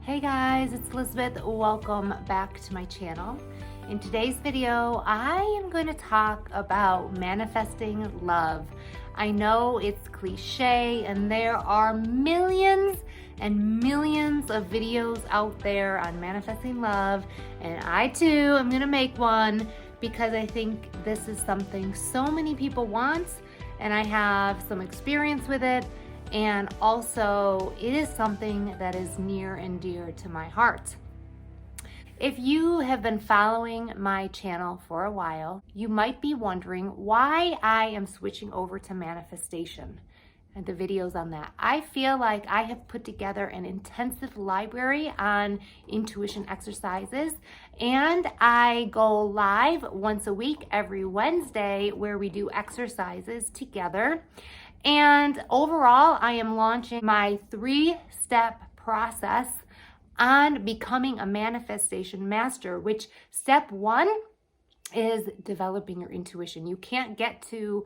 Hey guys, it's Elizabeth. Welcome back to my channel. In today's video, I am going to talk about manifesting love. I know it's cliche and there are millions and millions of videos out there on manifesting love, and I too am going to make one because I think this is something so many people want and I have some experience with it. And also, it is something that is near and dear to my heart. If you have been following my channel for a while, you might be wondering why I am switching over to manifestation and the videos on that. I feel like I have put together an intensive library on intuition exercises, and I go live once a week every Wednesday where we do exercises together. And overall, I am launching my 3-step process on becoming a manifestation master, which step 1 is developing your intuition. You can't get to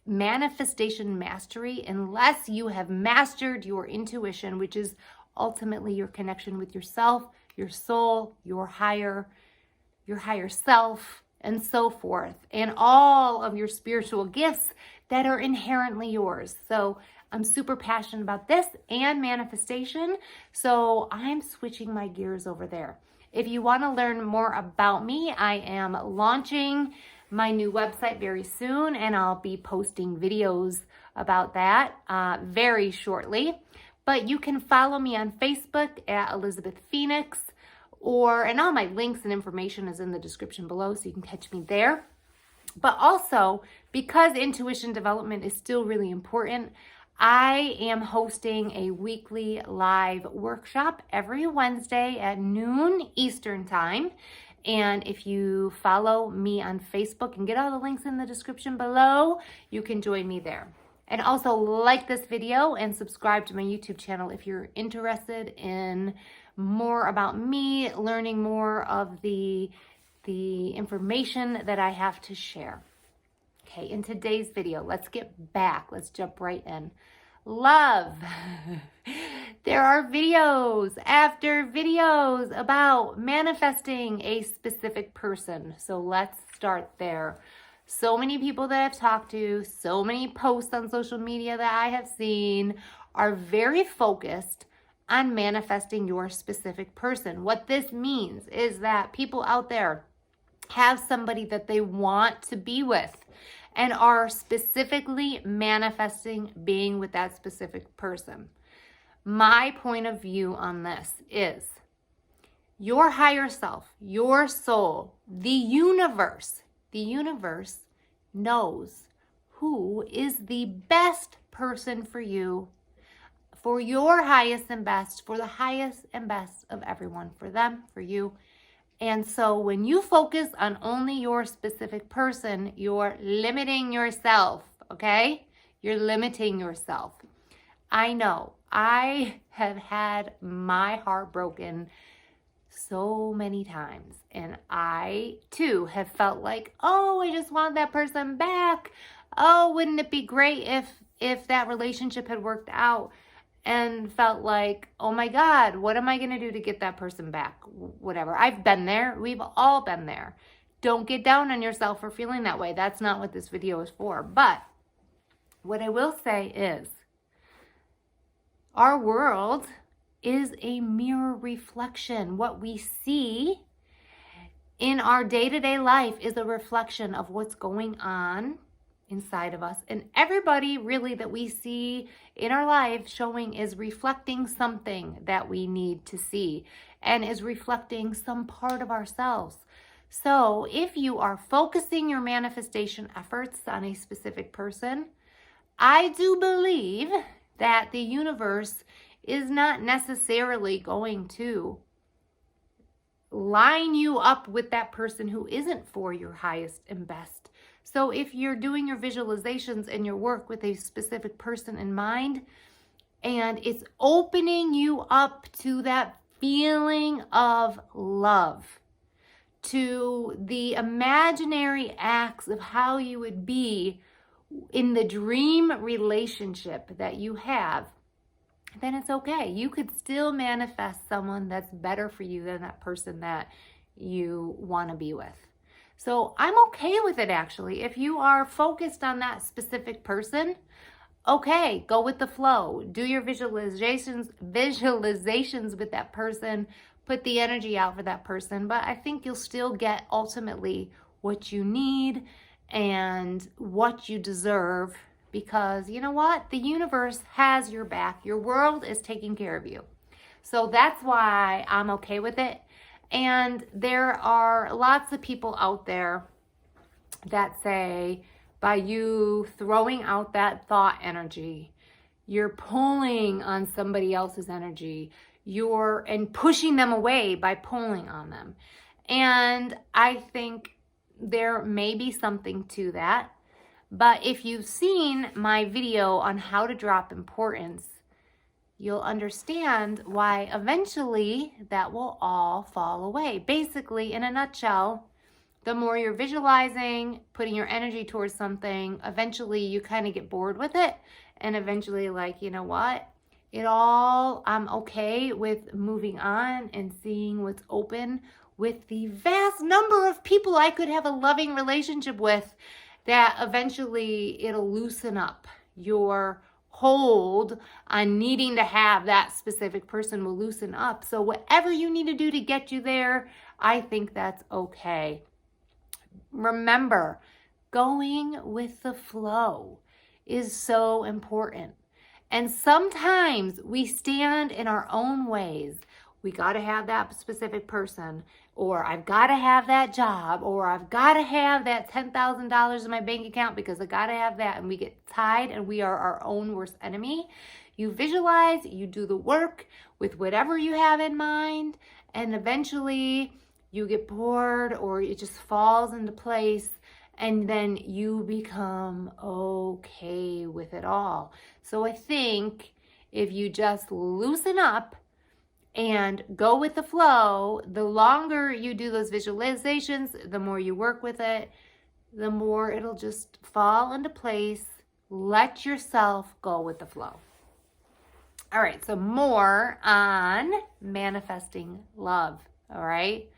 manifestation mastery unless you have mastered your intuition, which is ultimately your connection with yourself, your soul, your higher self, and so forth, and all of your spiritual gifts that are inherently yours. So I'm super passionate about this and manifestation, so I'm switching my gears over there. If you want to learn more about me, I am launching my new website very soon, and I'll be posting videos about that very shortly. But you can follow me on Facebook at Elizabeth Phoenix, and all my links and information is in the description below, so you can catch me there. But also, because intuition development is still really important, I am hosting a weekly live workshop every Wednesday at noon Eastern time. And if you follow me on Facebook and get all the links in the description below, you can join me there. And also like this video and subscribe to my YouTube channel if you're interested in more about me, learning more of the information that I have to share. Okay, in today's video, let's jump right in. Love. There are videos after videos about manifesting a specific person. So let's start there. So many people that I've talked to, so many posts on social media that I have seen are very focused on manifesting your specific person. What this means is that people out there have somebody that they want to be with and are specifically manifesting being with that specific person. My point of view on this is your higher self, your soul, the universe knows who is the best person for you, for your highest and best, for the highest and best of everyone, for them, for you. And so when you focus on only your specific person, you're limiting yourself, okay? You're limiting yourself. I know, I have had my heart broken so many times. And I too have felt like, oh, I just want that person back. Oh, wouldn't it be great if that relationship had worked out? And felt like, oh my God, what am I going to do to get that person back? Whatever. I've been there. We've all been there. Don't get down on yourself for feeling that way. That's not what this video is for. But what I will say is our world is a mirror reflection. What we see in our day-to-day life is a reflection of what's going on inside of us. And everybody really that we see in our life showing is reflecting something that we need to see and is reflecting some part of ourselves. So if you are focusing your manifestation efforts on a specific person, I do believe that the universe is not necessarily going to line you up with that person who isn't for your highest and best. So if you're doing your visualizations and your work with a specific person in mind, and it's opening you up to that feeling of love, to the imaginary acts of how you would be in the dream relationship that you have, then it's okay. You could still manifest someone that's better for you than that person that you want to be with. So I'm okay with it, actually. If you are focused on that specific person, okay, go with the flow. Do your visualizations with that person. Put the energy out for that person. But I think you'll still get ultimately what you need and what you deserve, because you know what? The universe has your back. Your world is taking care of you. So that's why I'm okay with it. And there are lots of people out there that say, by you throwing out that thought energy, you're pulling on somebody else's energy, and pushing them away by pulling on them. And I think there may be something to that. But if you've seen my video on how to drop importance, you'll understand why eventually that will all fall away. Basically, in a nutshell, the more you're visualizing, putting your energy towards something, eventually you kind of get bored with it. And eventually, like, you know what? I'm okay with moving on and seeing what's open with the vast number of people I could have a loving relationship with, that eventually it'll loosen up. Your hold on needing to have that specific person will loosen up. So whatever you need to do to get you there, I think that's okay. Remember, going with the flow is so important. And sometimes we stand in our own ways. We got to have that specific person, or I've got to have that job, or I've got to have that $10,000 in my bank account because I got to have that. And we get tied, and we are our own worst enemy. You visualize, you do the work with whatever you have in mind, and eventually you get bored, or it just falls into place, and then you become okay with it all. So I think if you just loosen up and go with the flow, the longer you do those visualizations, the more you work with it, the more it'll just fall into place. Let yourself go with the flow. All right, so more on manifesting love, all right?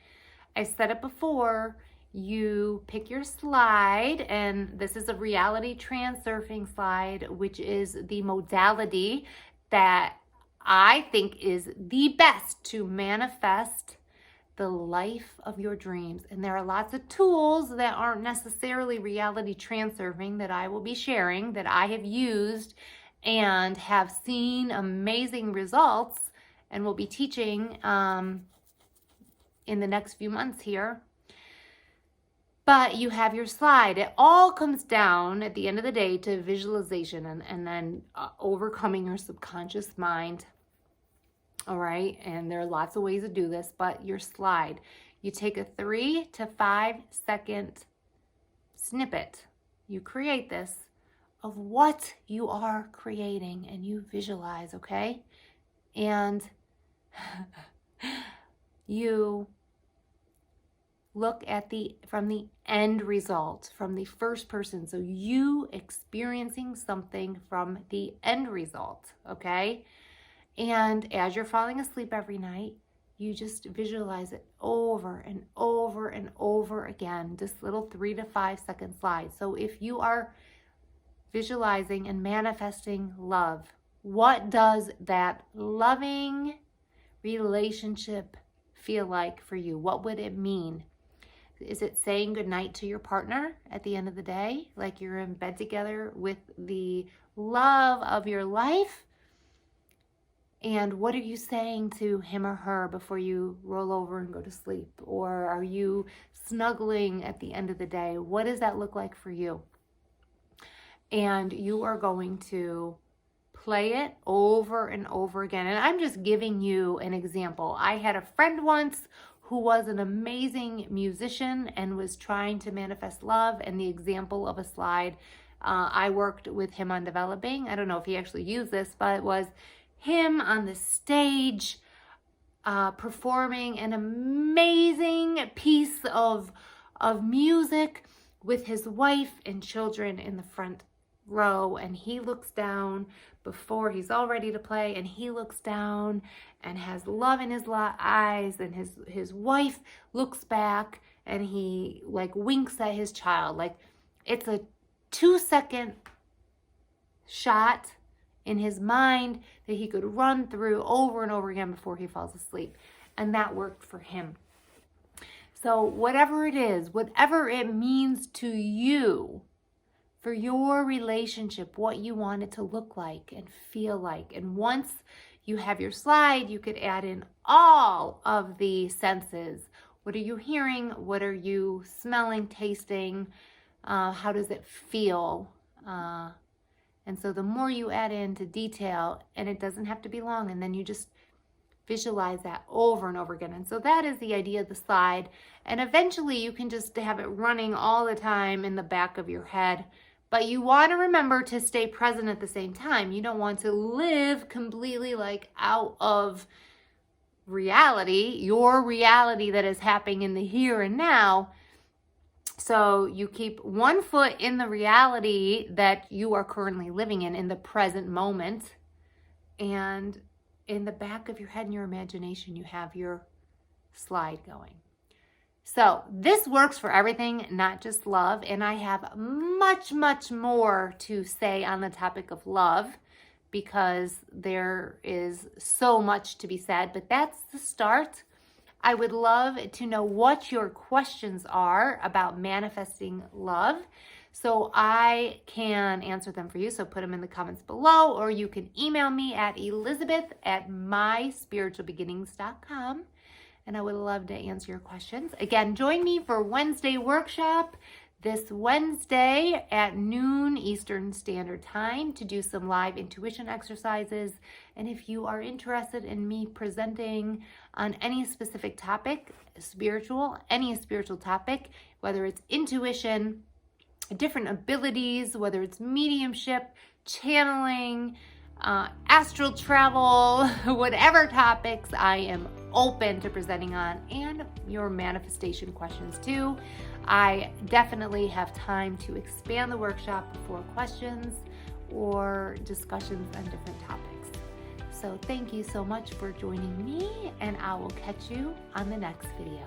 I said it before, you pick your slide, and this is a reality transurfing slide, which is the modality that I think is the best to manifest the life of your dreams. And there are lots of tools that aren't necessarily reality transurfing that I will be sharing, that I have used and have seen amazing results, and will be teaching in the next few months here. But you have your slide. It all comes down at the end of the day to visualization and then overcoming your subconscious mind. All right, and there are lots of ways to do this, but your slide, you take a 3 to 5 second snippet. You create this of what you are creating, and you visualize, okay? And you look at from the end result, from the first person. So you experiencing something from the end result, okay? And as you're falling asleep every night, you just visualize it over and over and over again, this little 3 to 5 second slide. So if you are visualizing and manifesting love, what does that loving relationship feel like for you? What would it mean? Is it saying goodnight to your partner at the end of the day? Like you're in bed together with the love of your life? And what are you saying to him or her before you roll over and go to sleep? Or are you snuggling at the end of the day? What does that look like for you? And you are going to play it over and over again. And I'm just giving you an example. I had a friend once who was an amazing musician and was trying to manifest love. And the example of a slide I worked with him on developing, I don't know if he actually used this, but it was him on the stage performing an amazing piece of music with his wife and children in the front row and he looks down before he's all ready to play, and he looks down and has love in his eyes, and his wife looks back and he like winks at his child. Like, it's a 2-second shot in his mind that he could run through over and over again before he falls asleep. And that worked for him. So whatever it is, whatever it means to you, for your relationship, what you want it to look like and feel like. And once you have your slide, you could add in all of the senses. What are you hearing? What are you smelling, tasting? How does it feel? And so the more you add into detail, and it doesn't have to be long, and then you just visualize that over and over again. And so that is the idea of the slide. And eventually you can just have it running all the time in the back of your head. But you want to remember to stay present at the same time. You don't want to live completely like out of reality, your reality that is happening in the here and now. So you keep one foot in the reality that you are currently living in the present moment. And in the back of your head and your imagination, you have your slide going. So this works for everything, not just love. And I have much, much more to say on the topic of love, because there is so much to be said, but that's the start. I would love to know what your questions are about manifesting love, so I can answer them for you. So put them in the comments below, or you can email me at elizabeth@myspiritualbeginnings.com. And I would love to answer your questions. Again, join me for Wednesday workshop this Wednesday at noon Eastern Standard Time to do some live intuition exercises. And if you are interested in me presenting on any specific topic, any spiritual topic, whether it's intuition, different abilities, whether it's mediumship, channeling, astral travel, whatever topics, I am open to presenting on, and your manifestation questions too. I definitely have time to expand the workshop for questions or discussions on different topics. So thank you so much for joining me, and I will catch you on the next video.